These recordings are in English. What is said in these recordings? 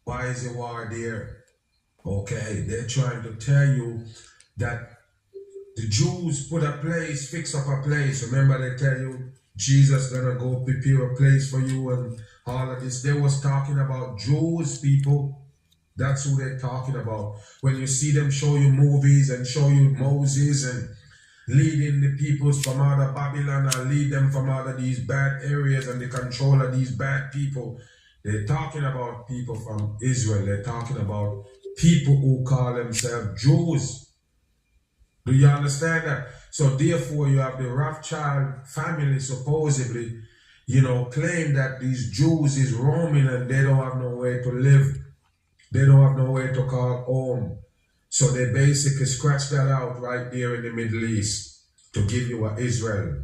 Why is the war there? Okay, they're trying to tell you that the Jews put a place, fix up a place. Remember they tell you Jesus gonna go prepare a place for you and all of this. They was talking about Jews, people. That's who they're talking about. When you see them show you movies and show you Moses and leading the peoples from out of Babylon and lead them from out of these bad areas and the control of these bad people, they're talking about people from Israel. They're talking about people who call themselves Jews. Do you understand that? So therefore you have the Rothschild family supposedly, claim that these Jews is roaming and they don't have nowhere to live. They don't have nowhere to call home. So they basically scratch that out right there in the Middle East to give you a Israel.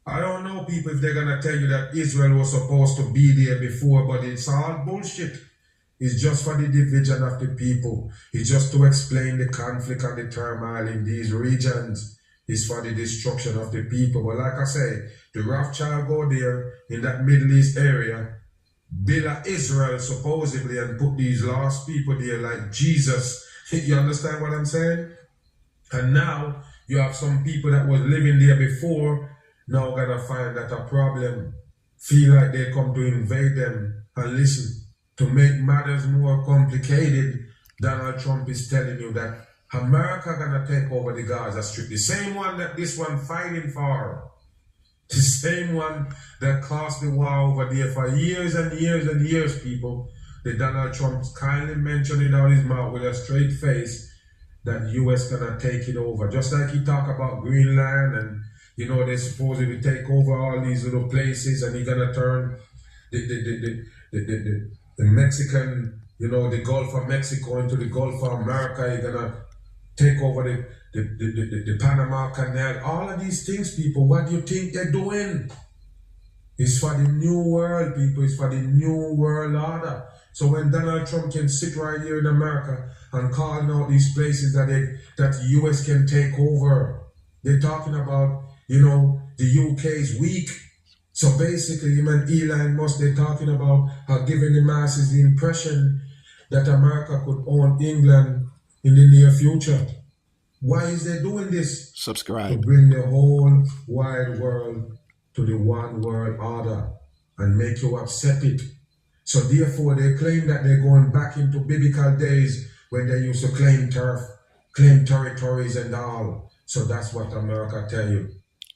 I don't know, people, if they're going to tell you that Israel was supposed to be there before, but it's all bullshit. It's just for the division of the people. It's just to explain the conflict and the turmoil in these regions. It's for the destruction of the people. But like I say, the Rothschild go there in that Middle East area, build a Israel supposedly, and put these lost people there like Jesus. You understand what I'm saying? And now you have some people that was living there before now gonna find that a problem. Feel like they come to invade them. And listen, to make matters more complicated, Donald Trump is telling you that America gonna take over the Gaza Strip. The same one that this one fighting for. The same one that caused the war over there for years and years and years, people. The Donald Trump kindly mentioned it out his mouth with a straight face that US gonna take it over. Just like he talk about Greenland and they supposedly take over all these little places and he gonna turn the Mexican, the Gulf of Mexico into the Gulf of America. He's gonna take over the Panama Canal. All of these things, people, what do you think they're doing? It's for the new world, people. It's for the new world order. So when Donald Trump can sit right here in America and call out these places that the US can take over, they're talking about, the UK is weak. So basically, Elon Musk, they're talking about giving the masses the impression that America could own England in the near future. Why is they doing this? Subscribe. To bring the whole wide world to the one world order and make you accept it. So therefore, they claim that they're going back into biblical days when they used to claim turf, claim territories and all. So that's what America tell you.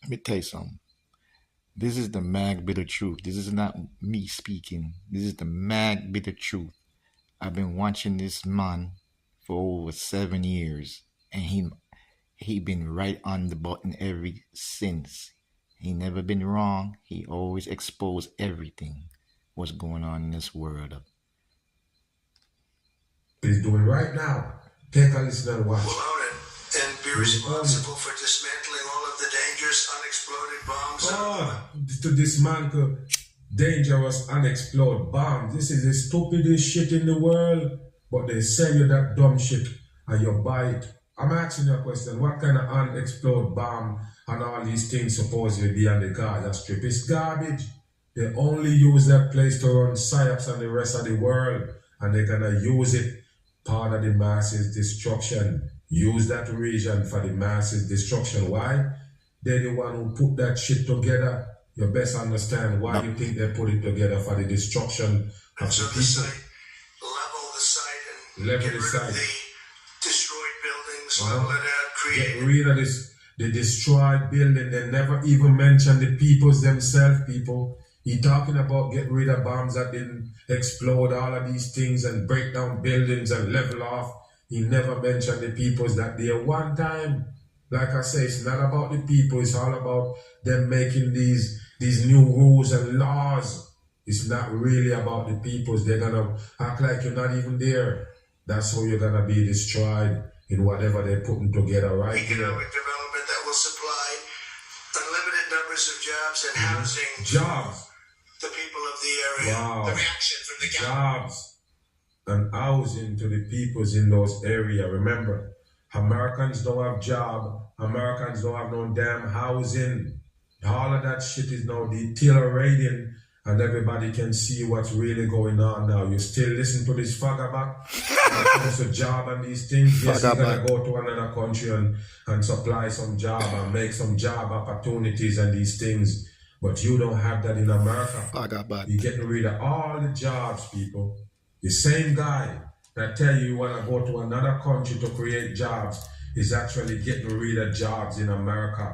Let me tell you something. This is the mag bitter truth. This is not me speaking. This is the mag bitter truth. I've been watching this man for over 7 years, and he been right on the button ever since. He never been wrong. He always exposed everything what's going on in this world. He's doing right now. Take a listen and watch. Will own it and be responsible for dismantling all of the dangerous unexploded bombs. To dismantle dangerous unexploded bombs. This is the stupidest shit in the world. But they sell you that dumb shit and you buy it. I'm asking you a question. What kind of unexploded bomb and all these things supposedly be on the Gaza Strip? It's garbage. They only use that place to run psyops on the rest of the world. And they're going to use it part of the masses destruction. Use that region for the masses destruction. Why? They're the one who put that shit together. You best understand why you think they put it together for the destruction of the people. Level the site. The destroyed buildings, level it out, create. Get rid of this, the destroyed building. They never even mention the peoples themselves, people. He talking about get rid of bombs that didn't explode, all of these things, and break down buildings and level off. He never mentioned the peoples that there one time. Like I say, it's not about the people. It's all about them making these new rules and laws. It's not really about the peoples. They're going to act like you're not even there. That's how you're going to be destroyed in whatever they're putting together right here. Economic development that will supply unlimited numbers of jobs and housing. Jobs. The people of the area. Wow. The reaction from the jobs and housing to the peoples in those areas. Remember, Americans don't have job. Americans don't have no damn housing. All of that shit is now deteriorating and everybody can see what's really going on now. You still listen to this fagabat when it comes to job and these things. Yes, you're gonna go to another country and supply some job and make some job opportunities and these things. But you don't have that in America. You're getting rid of all the jobs, people. The same guy that tell you want to go to another country to create jobs is actually getting rid of jobs in America.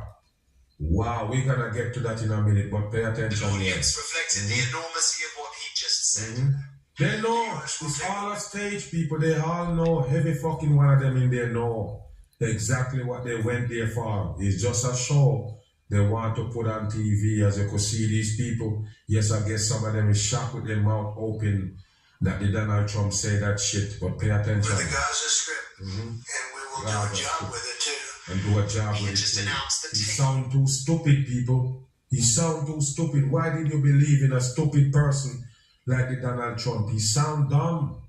Wow, we're gonna get to that in a minute, but pay attention. The audience reflected the enormity of what he just said. They know it's all a stage, people. They all know. Every fucking one of them in there know exactly what they went there for. It's just a show they want to put on TV. As you could see, these people. Yes, I guess some of them is shocked with their mouth open that the Donald Trump say that shit. But pay attention. With the Gaza Strip, and we will do a job with it too. And do a job with just it. Announced the He sound too stupid, people. He sound too stupid. Why did you believe in a stupid person like the Donald Trump? He sound dumb.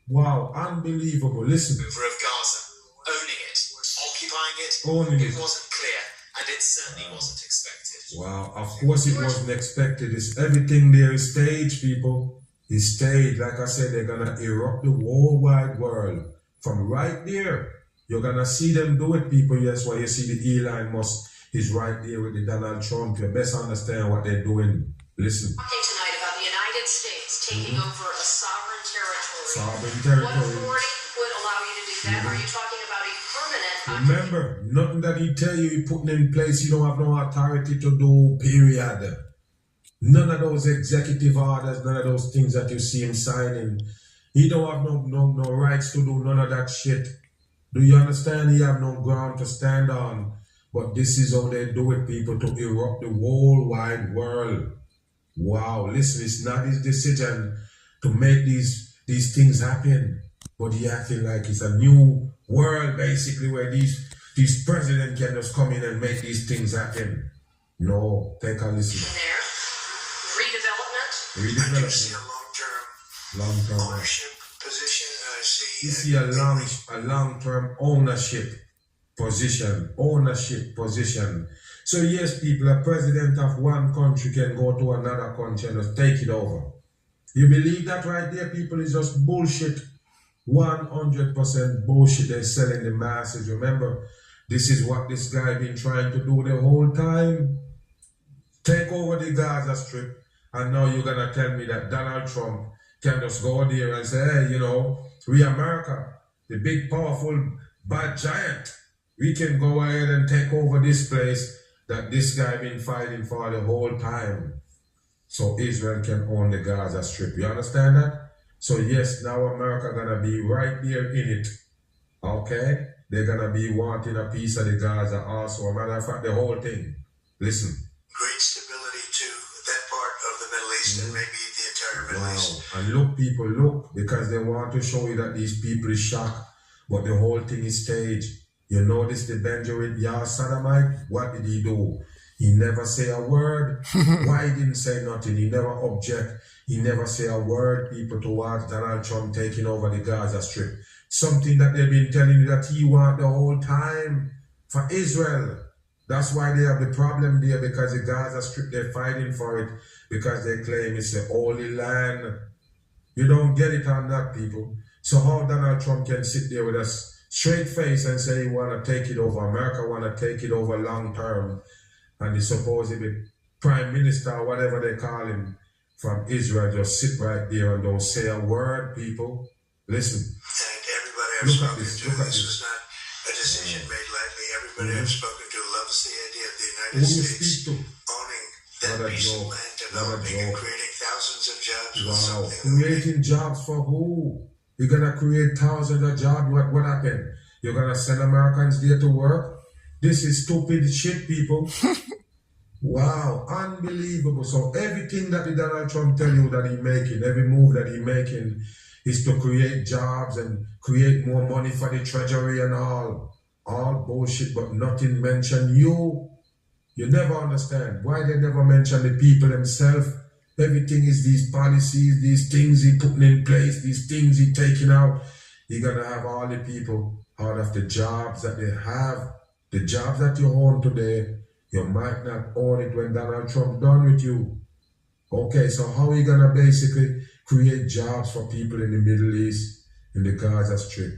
Wow, unbelievable. Listen. Of Gaza, owning it, occupying it, Owning it. wasn't clear, and it certainly wasn't expected. Wow, of course it wasn't expected. It's everything there is staged, people. It's staged. Like I said, they're gonna erupt the whole wide world. From right there, you're gonna see them do it, people. Yes, why you see the Elon Musk is right there with the Donald Trump. You best understand what they're doing. Listen. Talking tonight about the United States taking over a sovereign territory. Sovereign What territory. authority would allow you to do that? Are you talking about a permanent Remember, nothing that he tell you he putting in place, you don't have no authority to do, period. None of those executive orders, none of those things that you see him signing. He don't have no rights to do none of that shit. Do you understand? He have no ground to stand on. But this is how they do it, people, to erupt the whole wide world. Wow, listen, it's not his decision to make these things happen. But he acting like it's a new world, basically, where these presidents can just come in and make these things happen. No, take a listen. there? Redevelopment? I do see a Long-term. long-term ownership position. I see. You see a long-term ownership position. So yes, people, a president of one country can go to another country and just take it over. You believe that right there, people? Is just bullshit. 100% bullshit. They're selling the masses. Remember, this is what this guy been trying to do the whole time. Take over the Gaza Strip, and now you're gonna tell me that Donald Trump can just go there and say, hey, we America, the big, powerful, bad giant, we can go ahead and take over this place that this guy been fighting for the whole time. So Israel can own the Gaza Strip. You understand that? So yes, now America gonna be right there in it. Okay? They're gonna be wanting a piece of the Gaza also. A matter of fact, the whole thing. Listen. Great stability to that part of the Middle East and maybe the entire Middle East. And look, people, look, because they want to show you that these people is shocked, but the whole thing is staged. You notice the Benjamin Sodomite? What did he do? He never say a word. Why he didn't say nothing? He never object. He never say a word, people, towards Donald Trump taking over the Gaza Strip. Something that they've been telling you that he want the whole time for Israel. That's why they have the problem there, because the Gaza Strip, they're fighting for it because they claim it's the holy land. You don't get it on that, people. So how Donald Trump can sit there with a straight face and say he want to take it over, America want to take it over long term, and the supposed prime minister or whatever they call him from Israel just sit right there and don't say a word, people. Listen. And everybody I've spoken to, this was not a decision made lightly. Everybody I've spoken to loves the idea of the United States owning that piece of land, developing and creating thousands of jobs. Wow, creating jobs for who? You're gonna create thousands of jobs. What happened? You're gonna send Americans there to work? This is stupid shit, people. Wow, unbelievable. So everything that the Donald Trump tell you that he making, every move that he making is to create jobs and create more money for the treasury and all bullshit, but nothing mention you. You never understand why they never mention the people themselves. Everything is these policies, these things he putting in place, these things he taking out. You're gonna have all the people out of the jobs that they have. The jobs that you own today, you might not own it when Donald Trump done with you. Okay, so how are you gonna basically create jobs for people in the Middle East, in the Gaza Strip,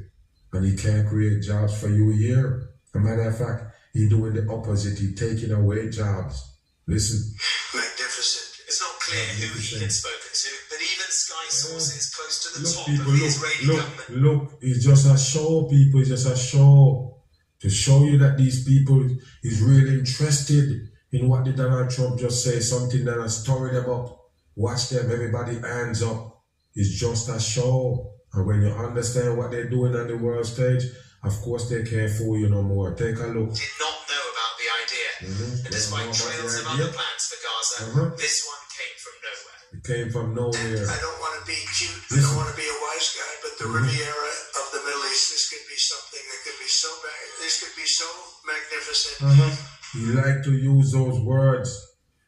and he can't create jobs for you here? As a matter of fact, he doing the opposite. He taking away jobs. Listen. Magnificent. It's not clear who he had spoken to, but even Sky sources close to the top people, of the Israeli government. Look, it's just a show, people. It's just a show to show you that these people is really interested in what did Donald Trump just say, something that I stirred about. Watch them, everybody hands up. It's just a show. And when you understand what they're doing on the world stage, of course they can't fool you no more. Take a look. Did not know about the idea. And despite trails of other plans for Gaza, this one came from nowhere. It came from nowhere. I don't want to be cute, I don't want to be a wise guy, but the Riviera of the Middle East, this could be something that could be so bad. This could be so magnificent. He like to use those words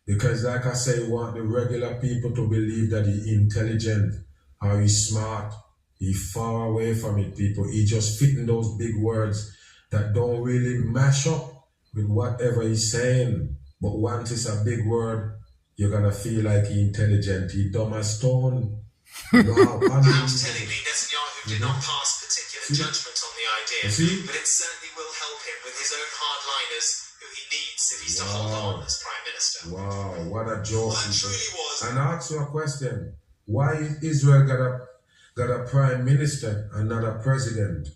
because, like I say, he want the regular people to believe that he's intelligent or he's smart. He's far away from it, people. He just fitting those big words that don't really mash up with whatever he's saying. But once it's a big word, you're gonna feel like he's intelligent. He's dumb as stone. Wow. Perhaps telling me Netanyahu did not pass particular judgment on the idea, but it certainly will help him with his own hardliners who he needs if he's to hold on as Prime Minister. Wow, what a joke. Well, that truly was. And I ask you a question. Why is Israel got a Prime Minister and not a President?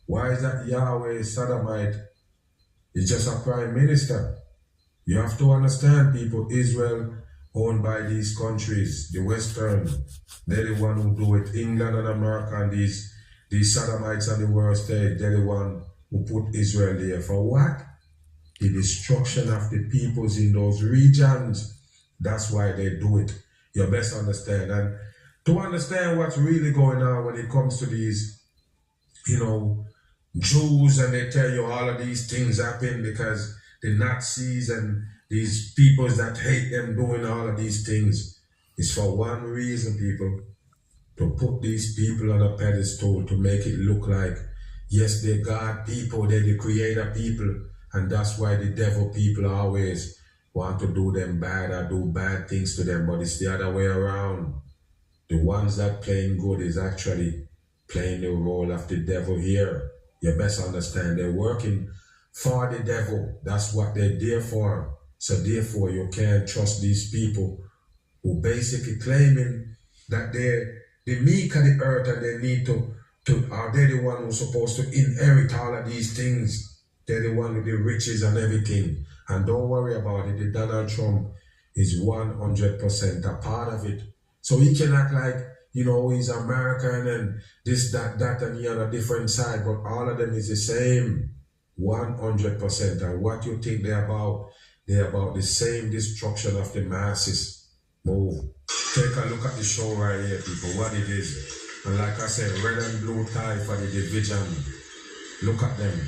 Why is that Yahweh Sodomite is just a Prime Minister? You have to understand, people, Israel owned by these countries, the Western, they're the one who do it. England and America and these Sodomites on the world stage, they're the one who put Israel there. For what? The destruction of the peoples in those regions. That's why they do it. You best understand. And to understand what's really going on when it comes to these, Jews, and they tell you all of these things happen because the Nazis and these peoples that hate them doing all of these things is for one reason, people, to put these people on a pedestal to make it look like, yes, they're God people, they're the creator people, and that's why the devil people always want to do them bad or do bad things to them, but it's the other way around. The ones that playing good is actually playing the role of the devil here. You best understand, they're working for the devil. That's what they're there for. So therefore, you can't trust these people who basically claiming that they're the meek of the earth and they need to are they the one who's supposed to inherit all of these things? They're the one with the riches and everything. And don't worry about it. The Donald Trump is 100% a part of it. So he can act like, he's American and this, that, and he on a different side, but all of them is the same. 100%. And what you think they're about the same destruction of the masses. Move. Take a look at the show right here, people, what it is. And like I said, red and blue tie for the division. Look at them.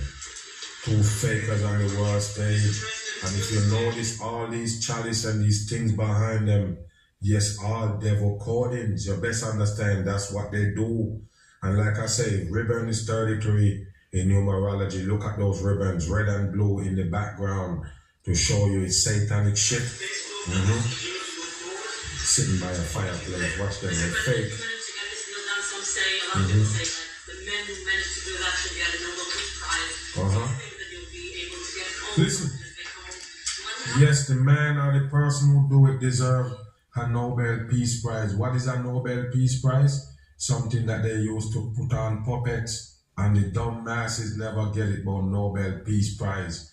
Two fakers on the world stage. And if you notice all these chalice and these things behind them, yes, all devil codings. You best understand that's what they do. And like I say, ribbon is 33 in numerology. Look at those ribbons, red and blue in the background to show you it's satanic shit. Sitting by a fireplace, watch them, they're fake. The men who managed to do that should get a Nobel Peace Prize. I think that you'll be able to get home. Listen. Yes, the man or the person who do it deserve a Nobel Peace Prize. What is a Nobel Peace Prize? Something that they used to put on puppets, and the dumb masses never get it, but Nobel Peace Prize.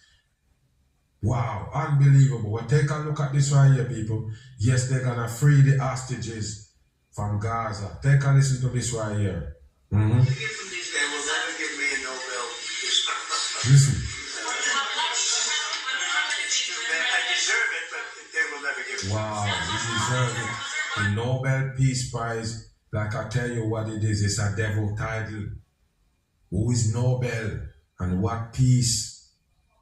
Wow, unbelievable. Well, take a look at this right here, people. Yes, they're gonna free the hostages from Gaza. Take a listen to this right here. They will never give me a Nobel Peace Prize. Listen. I deserve it, but they will never give me. Wow, you deserve it. The Nobel Peace Prize, like I tell you what it is, it's a devil title. Who is Nobel and what peace?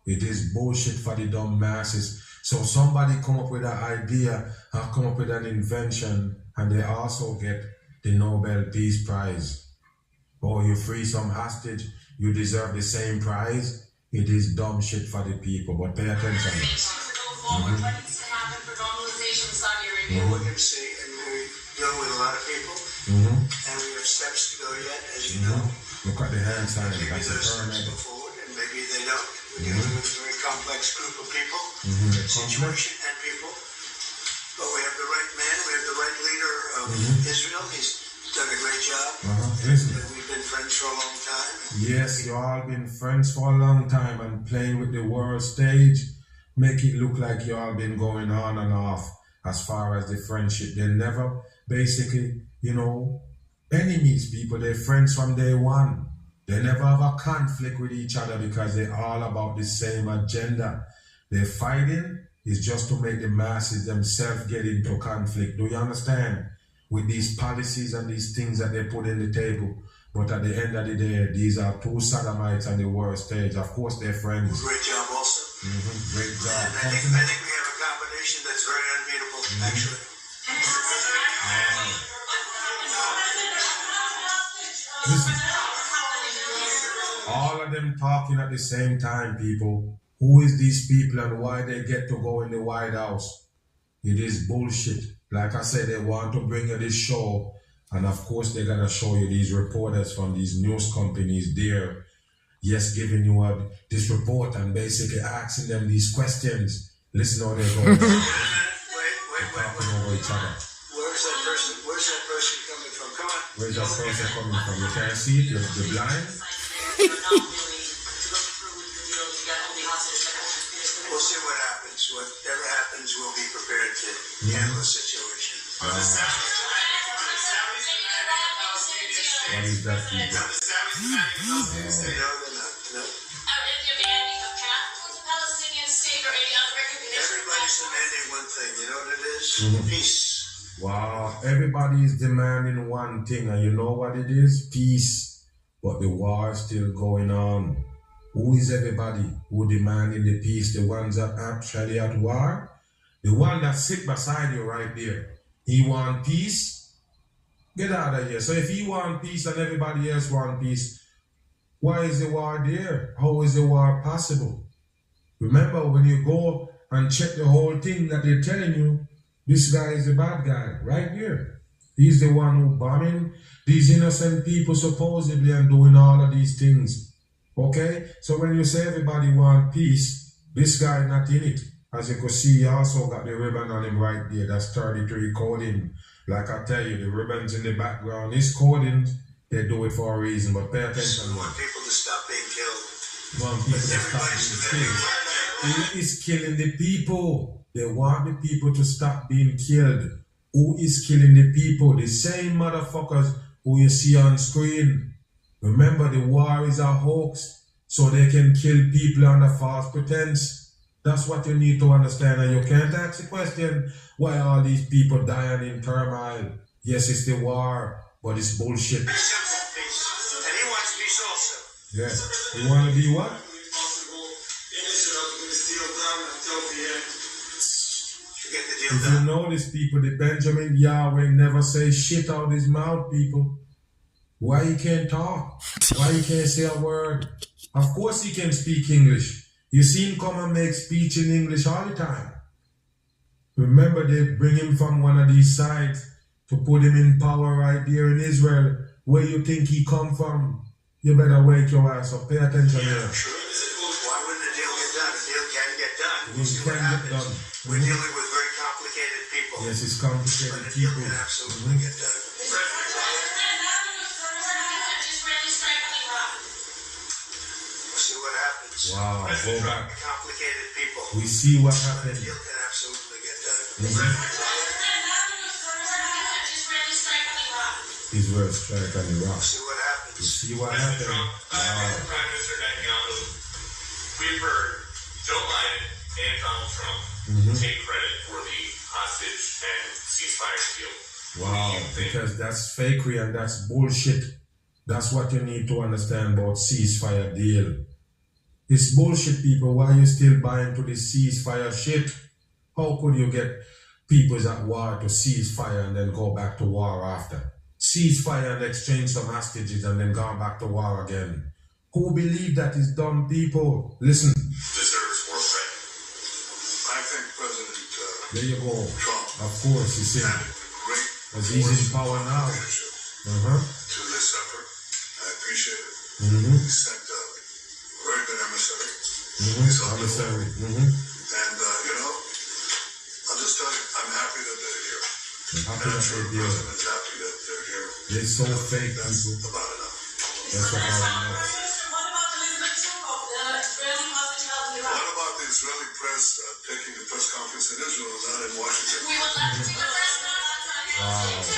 It is bullshit for the dumb masses. So somebody come up with an idea or come up with an invention and they also get the Nobel Peace Prize. Oh, you free some hostage, you deserve the same prize. It is dumb shit for the people, but pay attention. What needs to happen for normalization, Saudi Arabia? we're looking to see, and we deal with a lot of people, and we have steps to go yet, as you know. Look at the hand sign. Maybe That's a those steps pyramid. go forward, and maybe they don't. We're dealing with a very complex group of people, situation and people. But we have the right man, we have the right leader of Israel. He's done a great job. Listen. We've been friends for a long time. Yes, you all been friends for a long time and playing with the world stage. Make it look like you all been going on and off as far as the friendship. They never basically, enemies, people. They're friends from day one. They never have a conflict with each other because they're all about the same agenda. They're fighting is just to make the masses themselves get into conflict. Do you understand? With these policies and these things that they put in the table. But at the end of the day, these are two sodomites on the world stage. Of course, they're friends. Great job also. Great job. And I think we have a combination that's very unbeatable, actually. Listen. All of them talking at the same time, people. Who is these people and why they get to go in the White House? It is bullshit. Like I said, they want to bring you this show. And of course, they're going to show you these reporters from these news companies there. Yes, giving you this report and basically asking them these questions. Listen how they're going. Wait. Talking over each other. Where's that person coming from? Come on. Where's that person coming from? You can't see it? You're blind? We'll see what happens. Whatever happens, we'll be prepared to handle the situation. What is that, people? No, they're not. No. Everybody's demanding one thing. You know what it is? Peace. Wow. Everybody is demanding one thing. And you know what it is? Peace. But the war is still going on. Who is everybody who demanding the peace? The ones that are actually at war? The one that sit beside you right there. He want peace? Get out of here. So if he want peace and everybody else want peace, why is the war there? How is the war possible? Remember, when you go and check the whole thing that they're telling you, this guy is the bad guy right here. He's the one who bombing these innocent people supposedly and doing all of these things. Okay, so when you say everybody want peace, this guy not in it. As you can see, he also got the ribbon on him right there. That's 33 coding. Like I tell you, the ribbons in the background is coding. They do it for a reason, but pay attention. We want people to stop being killed. Want people to stop being killed. Who is killing the people? They want the people to stop being killed. Who is killing the people? The same motherfuckers who you see on screen. Remember, the war is a hoax, so they can kill people under false pretense. That's what you need to understand, and you can't ask the question, why all these people dying in turmoil? Yes, it's the war, but it's bullshit. Peace. And he wants peace also. Yeah. You want to be what? Get the If deal you done. notice, people, the Benjamin Yahweh never say shit out his mouth, people. Why he can't talk? Why he can't say a word? Of course he can speak English. You see him come and make speech in English all the time. Remember, they bring him from one of these sides to put him in power right there in Israel. Where you think he come from? You better wake your ass up. Pay attention here. Sure. Why wouldn't the deal get done? The deal can get done. It We'll see what can get happens. done. We're dealing with very complicated people. Yes, it's But complicated the deal people. can absolutely get done. We'll see what happens. Wow, go back. Complicated people. We see what The happened. deal can absolutely get done. Israel strike on the rock. We'll see what happens. We see what happened. Wow. Prime Minister Netanyahu, we've heard Joe Biden and Donald Trump take credit for the hostage and ceasefire deal. Wow, because that's fakery and that's bullshit. That's what you need to understand about ceasefire deal. It's bullshit, people. Why are you still buying to this ceasefire shit? How could you get peoples at war to cease fire and then go back to war after? Cease fire and exchange some hostages and then go back to war again. Who believe that is dumb people? Listen. Deserves more credit. I think President There you go. Trump Of course, you see. Because he's in power now. To this effort. I appreciate it. He sent a very good emissary. And, I'll just tell you, I'm happy that they're here. I'm happy that they're here. The president's happy that they're here. They're so fake, That's people. about enough. That's about enough. What about the Israeli press taking a press conference in Israel, not in Washington? We would love to do a press conference.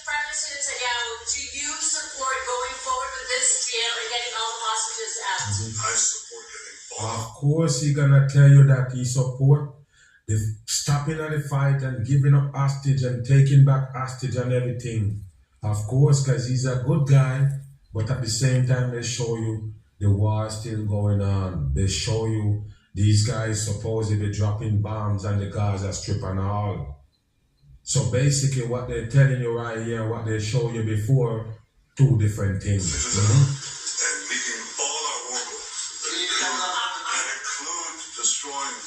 Do you support going forward with this deal and getting all the hostages out? I support getting all. Of course, he's gonna tell you that he support the stopping of the fight and giving up hostage and taking back hostage and everything. Of course, because he's a good guy, but at the same time, they show you the war is still going on. They show you these guys supposedly dropping bombs on the Gaza Strip and all. So basically what they're telling you right here, what they show you before, two different things. And meeting all our war goals. That include destroying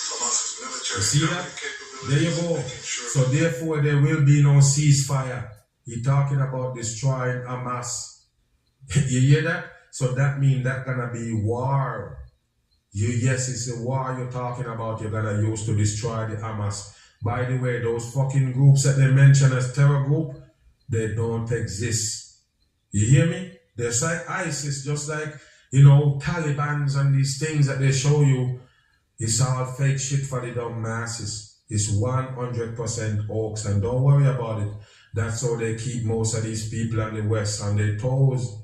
Hamas's military You see that? capabilities. There you go. Making sure So therefore there will be no ceasefire. He's talking about destroying Hamas. You hear that? So that means that's gonna be war. Yes, it's a war you're talking about. You're gonna use to destroy the Hamas. By the way, those fucking groups that they mention as terror group, they don't exist. You hear me? They're like ISIS, just like, Talibans and these things that they show you. It's all fake shit for the dumb masses. It's 100% hoax, and don't worry about it. That's how they keep most of these people in the West on their toes.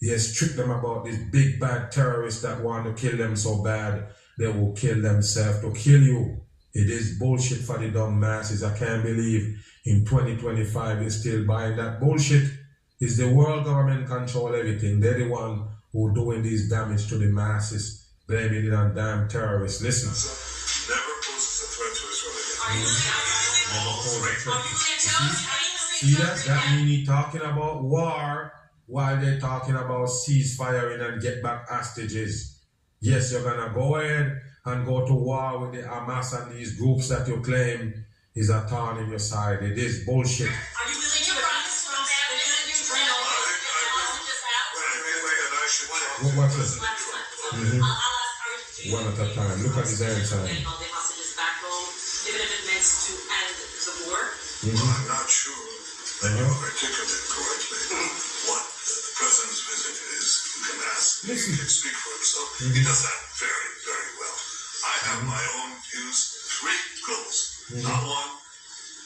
Yes, trick them about these big bad terrorists that want to kill them so bad, they will kill themselves to kill you. It is bullshit for the dumb masses. I can't believe in 2025 you're still buying that bullshit. It's the world government control everything. They're the one who doing this damage to the masses. Blaming it on damn terrorists. Listen. never poses a threat to Israel again. See that? That means he's talking about war while they're talking about ceasefiring and get back hostages. Yes, you're gonna go ahead and go to war with the Hamas and these groups that you claim is a thorn in your side. It is bullshit. Are you willing to promise from there that you bring all the hostages out? What's this? I'll ask, One at a time. Look at his answer. getting all the hostages back home, even if it means to end the war? Well, I'm not sure that you articulate correctly what the president's visit is. You can ask, he can speak for himself. He does that very, very well. I have my own views, 3 goals. Not 1,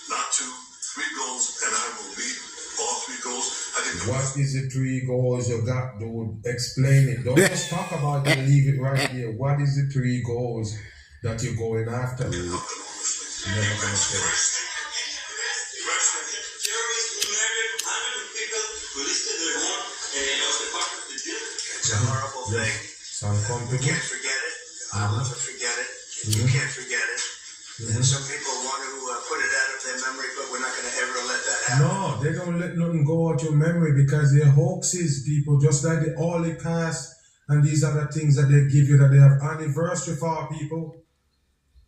not 2, 3 goals, and I will meet all 3 goals. I think What is the 3 goals you got, dude? Explain it. Don't just talk about it and leave it right here. What is the 3 goals that you're going after? Never gonna say. it's a horrible thing. Sound You comfortable? can't forget it. I'll never forget it. You can't forget it. And some people want to put it out of their memory, but we're not going to ever let that happen. No, they don't let nothing go out your memory because they're hoaxes, people. Just like the Holocaust and these other things that they give you that they have anniversary for, people.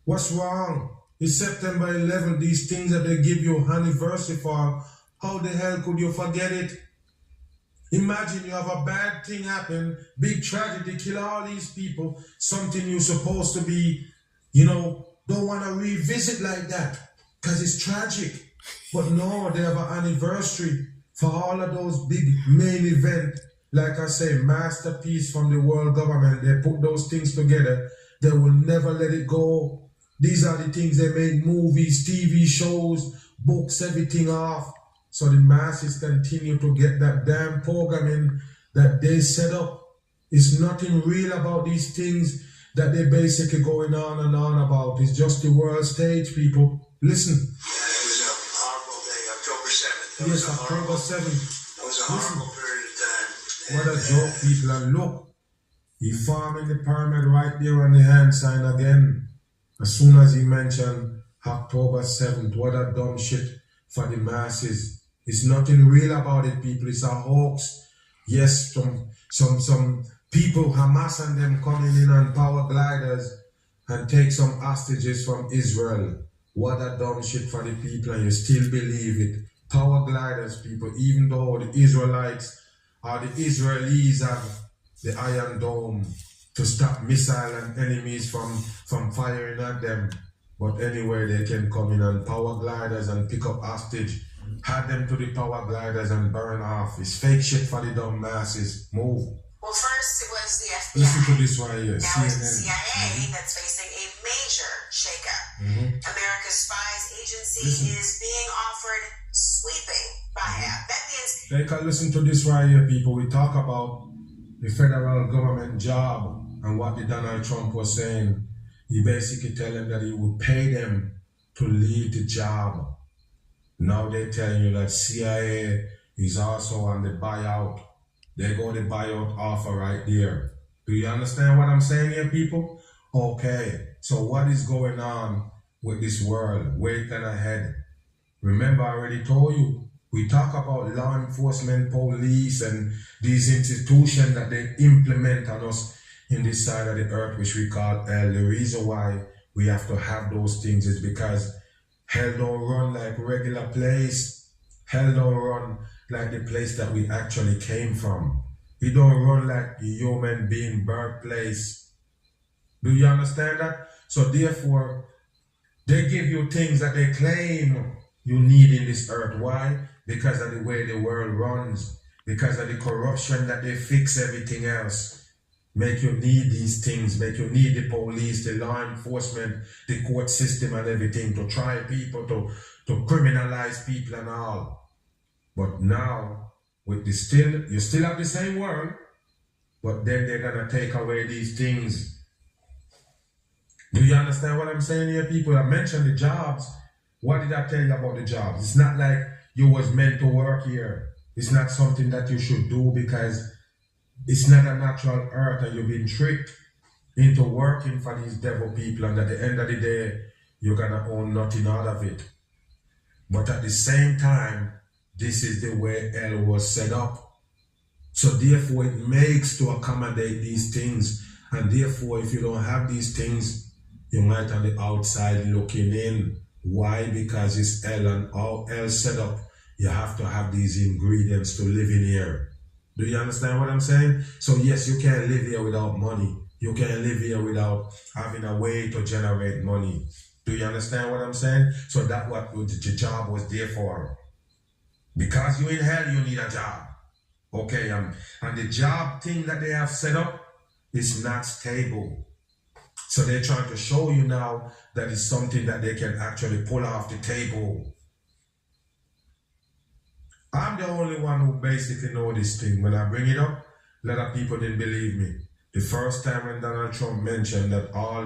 What's wrong? It's September 11th, these things that they give you anniversary for. How the hell could you forget it? Imagine you have a bad thing happen, big tragedy, kill all these people, something you're supposed to be, don't want to revisit like that because it's tragic. But no, they have an anniversary for all of those big main events. Like I say, masterpiece from the world government. They put those things together. They will never let it go. These are the things they made movies, TV shows, books, everything off. So the masses continue to get that damn programming that they set up. It's nothing real about these things that they basically going on and on about. It's just the world stage, people. Listen. It was a horrible day, October 7th. Yes, October 7th. It was a horrible period of time. What a joke, people. And look, he farming the pyramid right there on the hand sign again. As soon as he mentioned October 7th, what a dumb shit for the masses. It's nothing real about it, people. It's a hoax. Yes, some people, Hamas and them coming in on power gliders and take some hostages from Israel. What a dumb shit for the people, and you still believe it. Power gliders, people, even though the Israelites or the Israelis have the Iron Dome to stop missile and enemies from firing at them. But anyway, they can come in on power gliders and pick up hostage, add them to the power gliders and burn off. It's fake shit for the dumb masses. Move. Well, first it was the FBI. Listen to this right here. Now it's the CIA that's facing a major shakeup. America's Spies Agency is being offered sweeping buyout. That means they can listen to this right here, people. We talk about the federal government job and what the Donald Trump was saying. He basically tell them that he would pay them to leave the job. Now they're telling you that CIA is also on the buyout. They got the buyout offer right there. Do you understand what I'm saying here, people? Okay, so what is going on with this world? Where it gonna head? Remember, I already told you, we talk about law enforcement, police, and these institutions that they implement on us in this side of the earth, which we call hell. The reason why we have to have those things is because hell don't run like regular place. Hell don't run like the place that we actually came from. It don't run like the human being birthplace. Do you understand that? So therefore, they give you things that they claim you need in this earth. Why? Because of the way the world runs. Because of the corruption that they fix everything else. Make you need these things. Make you need the police, the law enforcement, the court system and everything to try people, to criminalize people and all. But now, with the you still have the same world, but then they're going to take away these things. Do you understand what I'm saying here, people? I mentioned the jobs. What did I tell you about the jobs? It's not like you was meant to work here. It's not something that you should do because it's not a natural earth and you've been tricked into working for these devil people, and at the end of the day, you're going to own nothing out of it. But at the same time, this is the way hell was set up. So therefore, it makes to accommodate these things. And therefore, if you don't have these things, you might on the outside looking in. Why? Because it's hell, and all hell set up. You have to have these ingredients to live in here. Do you understand what I'm saying? So yes, you can't live here without money. You can't live here without having a way to generate money. Do you understand what I'm saying? So that's what the job was there for. Because you're in hell, you need a job. Okay, and the job thing that they have set up is not stable. So they're trying to show you now that it's something that they can actually pull off the table. I'm the only one who basically know this thing. When I bring it up, a lot of people didn't believe me. The first time when Donald Trump mentioned that all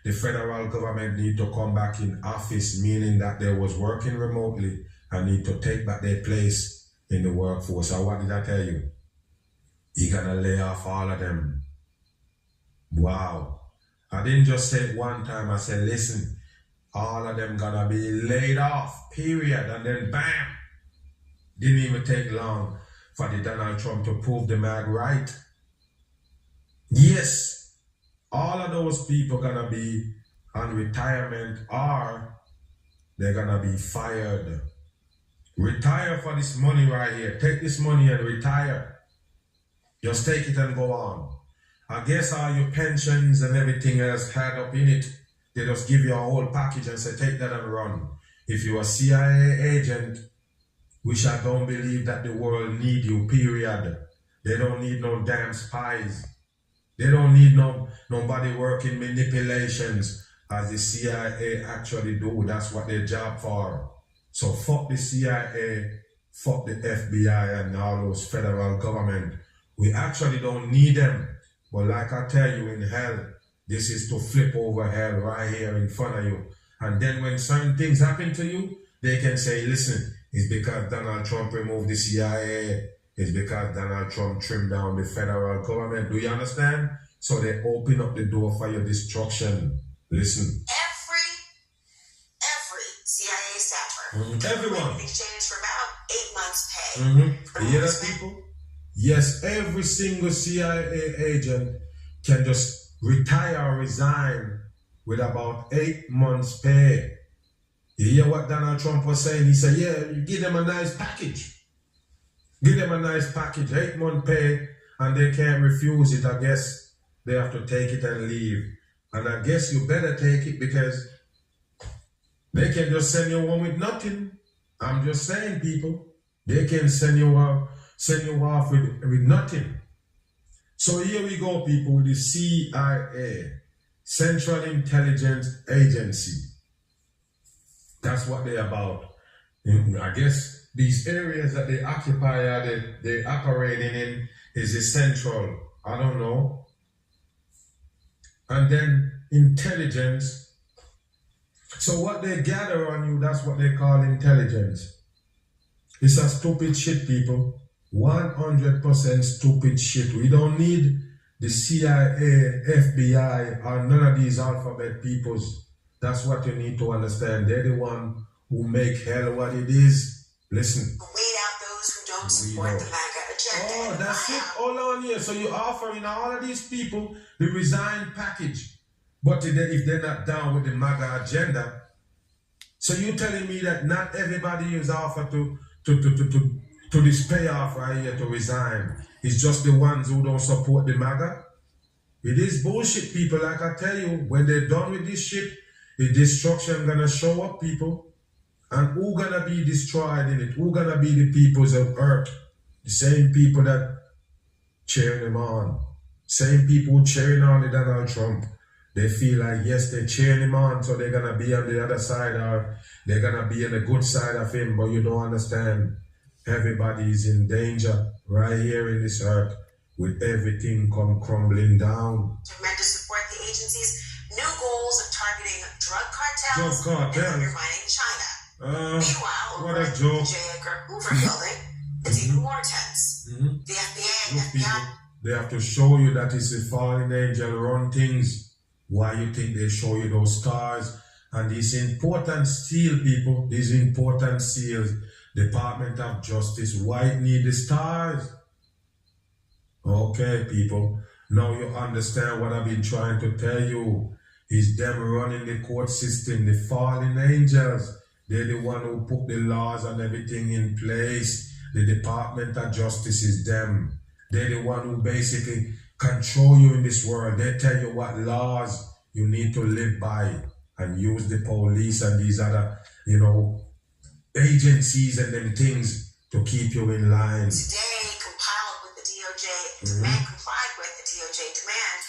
the federal government need to come back in office, meaning that they was working remotely and need to take back their place in the workforce. So what did I tell you? You're gonna lay off all of them. Wow. I didn't just say it one time. I said, listen, all of them gonna be laid off, period. And then bam. Didn't even take long for the Donald Trump to prove the mag right. Yes, all of those people gonna be on retirement or they're gonna be fired. Retire for this money right here. Take this money and retire. Just take it and go on. I guess all your pensions and everything else had up in it. They just give you a whole package and say, take that and run. If you're a CIA agent, which I don't believe that the world need you, period. They don't need no damn spies. They don't need nobody working manipulations as the CIA actually do. That's what their job for. So fuck the CIA, fuck the FBI and all those federal government. We actually don't need them. But like I tell you, in hell, this is to flip over hell right here in front of you. And then when certain things happen to you, they can say, listen, it's because Donald Trump removed the CIA. It's because Donald Trump trimmed down the federal government. Do you understand? So they open up the door for your destruction. Listen. every CIA staffer. Everyone. In exchange for about 8 months' pay. You hear that, people? Yes, every single CIA agent can just retire or resign with about 8 months pay. You hear what Donald Trump was saying? He said, yeah, you give them a nice package. Give them a nice package, 8 month pay, and they can't refuse it. I guess they have to take it and leave. And I guess you better take it because they can just send you home with nothing. I'm just saying, people. They can send you off with nothing. So here we go, people, with the CIA, Central Intelligence Agency. That's what they're about. I guess these areas that they occupy, they're operating in, is essential. I don't know. And then intelligence. So what they gather on you, that's what they call intelligence. It's a stupid shit, people. 100% stupid shit. We don't need the CIA, FBI, or none of these alphabet peoples. That's what you need to understand. They're the one who make hell what it is. Listen. Weed out those who don't support the MAGA agenda. Oh, that's it. Hold on here. So you're offering all of these people the resign package. But if they're not down with the MAGA agenda, so you're telling me that not everybody is offered to this payoff right here to resign. It's just the ones who don't support the MAGA. It is bullshit, people. Like I tell you, when they're done with this shit, the destruction gonna show up, people. And who gonna be destroyed in it? Who gonna be the peoples of earth? The same people that cheering them on. Same people cheering on the Donald Trump. They feel like, yes, they're cheering him on, so they're gonna be on the other side, or they're gonna be on the good side of him, but you don't understand. Everybody is in danger right here in this earth with everything come crumbling down. Tremendous support the agency's new goals of targeting drug cartels and undermining China. Meanwhile, what over a at joke. the J. Edgar Hoover building, it's even more tense. The FBI and FBI... They have to show you that it's a fallen angel run things. Why you think they show you those stars? And these important seal, people, these important seals, Department of Justice, why need the stars? Okay, people. Now you understand what I've been trying to tell you. It's them running the court system, the fallen angels. They're the one who put the laws and everything in place. The Department of Justice is them. They're the one who basically control you in this world. They tell you what laws you need to live by and use the police and these other, agencies and them things to keep you in line. Today, complied with the DOJ demand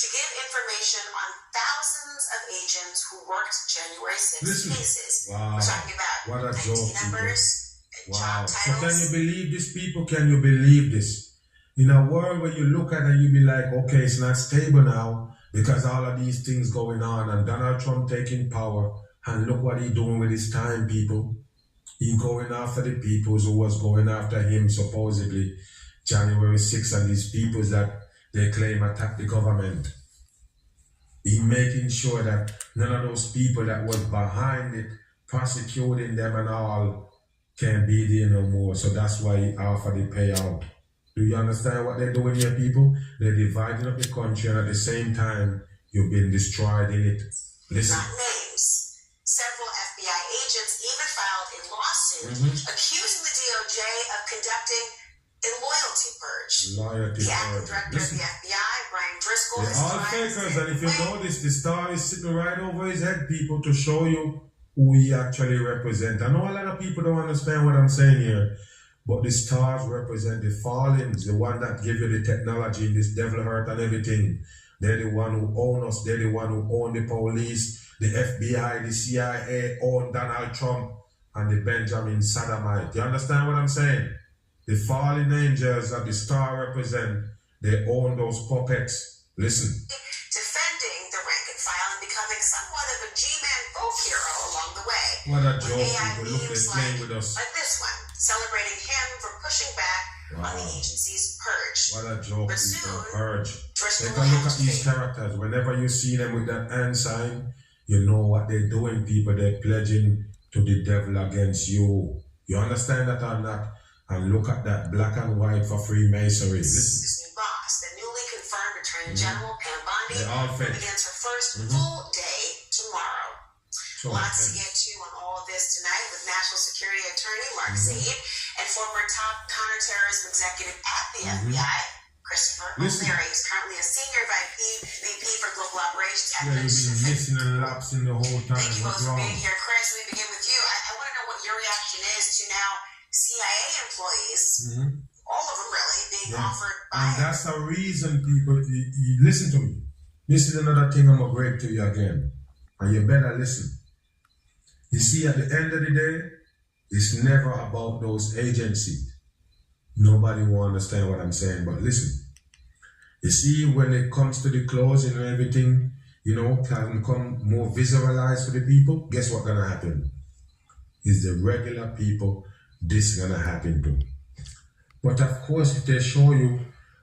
to give information on thousands of agents who worked January 6 cases. Wow. We're talking about what a ID joke, numbers and job So titles. can you believe this, people? Can you believe this? In a world where you look at it, you be like, okay, it's not stable now because all of these things going on and Donald Trump taking power, and look what he's doing with his time, people. He going after the peoples who was going after him supposedly January 6th, and these peoples that they claim attacked the government. He making sure that none of those people that was behind it, prosecuting them and all, can't be there no more. So that's why he offered the payout. Do you understand what they're doing here, people? They're dividing up the country, and at the same time, you've been destroyed in it. Listen. Not names. Several FBI agents even filed a lawsuit accusing the DOJ of conducting a loyalty purge. The acting director of the FBI, Brian Driscoll, they're all fakers, and if you notice, the star is sitting right over his head, people, to show you who he actually represents. I know a lot of people don't understand what I'm saying here, but the stars represent the fallens, the one that give you the technology, this devil earth and everything. They're the one who own us. They're the one who own the police, the FBI, the CIA, own Donald Trump, and the Benjamin Sodomite. You understand what I'm saying? The fallen angels that the star represent, they own those puppets. Listen. Defending the rank and file and becoming somewhat of a G-Man folk hero along the way. What a joke, AI people. Look, they're playing with us. Like this one, celebrating him for pushing back on the agency's purge. What a joke, But people. soon, Purge. Driscoll Take a look had at to these fade. characters. Whenever you see them with that hand sign, you know what they're doing, people. They're pledging to the devil against you. You understand that or not? And look at that black and white for Freemasonry. Listen. His new boss, the newly confirmed Attorney General Pam Bondi, They're all fake. begins her first full day Lots to get to on all of this tonight with National Security Attorney Mark Zaid and former top counterterrorism executive at the FBI, Christopher O'Leary, who's currently a senior VP for global operations at Yeah, you've been missing and lapsing the whole time. Thank you both for being here. Chris, we begin with you. I want to know what your reaction is to now CIA employees, all of them really, being offered by. And that's the reason people, you listen to me. This is another thing I'm going to break to you again. And you better listen. You see, at the end of the day, it's never about those agencies. Nobody will understand what I'm saying, but listen. You see, when it comes to the closing and everything, can become more visualized for the people, guess what's going to happen? Is the regular people this going to happen to. But of course, if they show you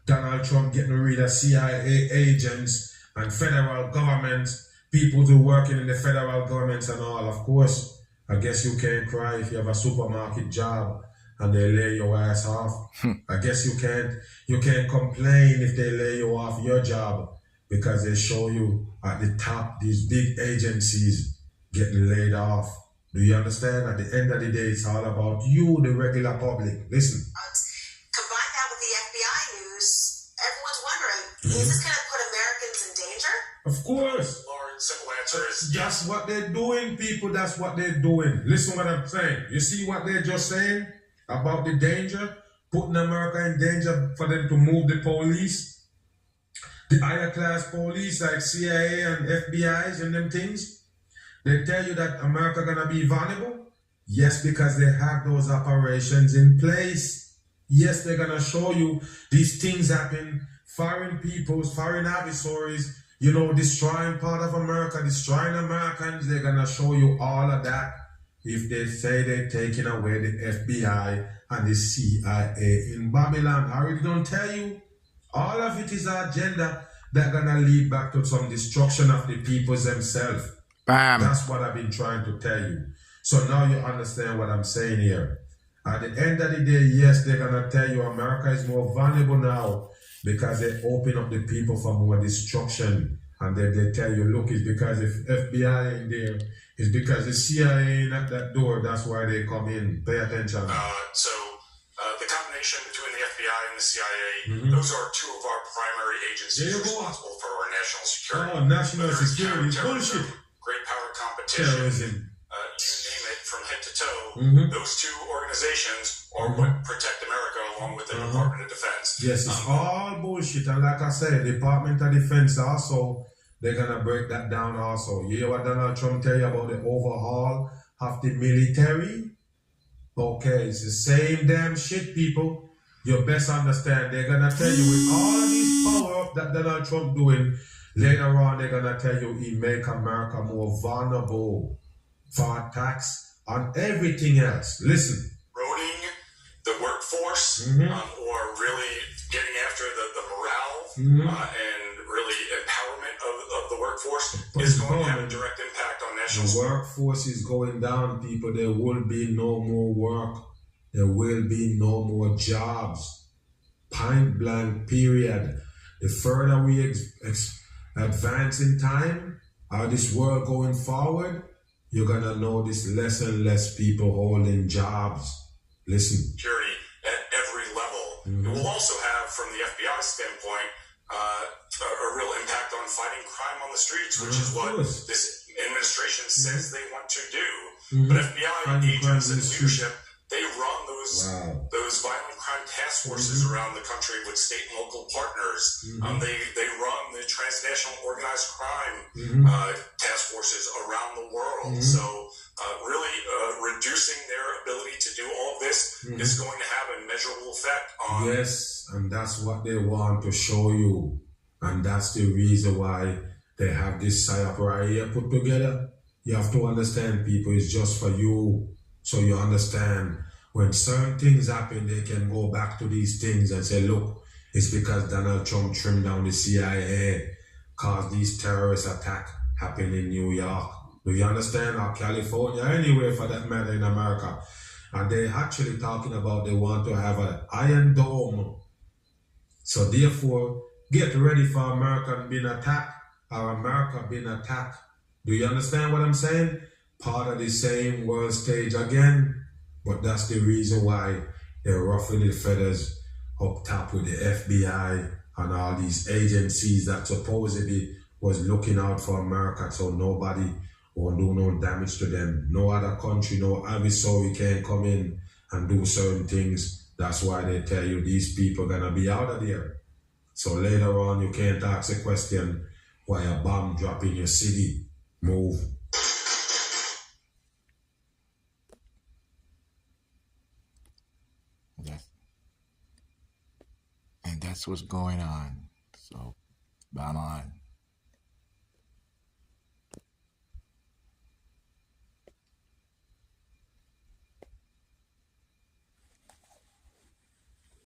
Donald Trump getting rid of CIA agents and federal government, people who working in the federal governments and all, of course, I guess you can't cry if you have a supermarket job and they lay your ass off. I guess you can't complain if they lay you off your job because they show you at the top these big agencies getting laid off. Do you understand? At the end of the day, it's all about you, the regular public. Listen. Combine that with the FBI news, everyone's wondering, is this going to put Americans in danger? Of course. Lauren, simple answer is that's what they're doing, people. That's what they're doing. Listen what I'm saying. You see what they're just saying about the danger? Putting America in danger for them to move the police. The higher class police like CIA and FBI's and them things. They tell you that America gonna be vulnerable. Yes, because they have those operations in place. Yes, they're gonna show you these things happen. Foreign peoples, foreign adversaries, destroying part of America, destroying Americans. They're gonna show you all of that if they say they're taking away the FBI and the CIA in Babylon. I already don't tell you. All of it is an agenda that's gonna lead back to some destruction of the peoples themselves. Bam. That's what I've been trying to tell you. So now you understand what I'm saying here. At the end of the day, yes, they're going to tell you America is more vulnerable now because they open up the people for more destruction. And then they tell you, look, it's because if FBI ain't there, it's because the CIA ain't at that door. That's why they come in. Pay attention. So the combination between the FBI and the CIA, those are two of our primary agencies responsible for our national security. Oh, national security is bullshit. Great power competition, terrorism. You name it, from head to toe. Those two organizations are what protect America along with the Department of Defense. Yes, it's all bullshit. And like I said, Department of Defense also, they're going to break that down also. You hear what Donald Trump tell you about the overhaul of the military? Okay, it's the same damn shit, people. You best understand. They're going to tell you with all of this power up that Donald Trump doing, later on, they're going to tell you he make America more vulnerable for attacks on everything else. Listen. Eroding the workforce or really getting after the morale and really empowerment of the workforce is going to have a direct impact on national security. The workforce is going down, people. There will be no more work. There will be no more jobs. Point blank, period. The further we advance in time, or this world going forward, you're going to notice less and less people holding jobs. Listen. Security at every level. It will also have, from the FBI standpoint, a real impact on fighting crime on the streets, which is what this administration says they want to do. But FBI agents and leadership, they run those violent crime task forces around the country with state and local partners. They run the transnational organized crime task forces around the world. So really reducing their ability to do all of this is going to have a measurable effect on... Yes, and that's what they want to show you. And that's the reason why they have this psyop right here put together. You have to understand, people, it's just for you. So you understand, when certain things happen, they can go back to these things and say, look, it's because Donald Trump trimmed down the CIA, caused these terrorist attacks happen in New York. Do you understand? Or California, anywhere for that matter in America. And they're actually talking about they want to have an iron dome. So therefore, get ready for America being attacked or America being attacked. Do you understand what I'm saying? part of the same world stage again. But that's the reason why they're ruffling the feathers up top with the FBI and all these agencies that supposedly was looking out for America so nobody won't do no damage to them. No other country, no adversary can come in and do certain things. That's why they tell you these people gonna be out of there. So later on you can't ask a question why a bomb drop in your city. Move. And that's what's going on. So, bottom line.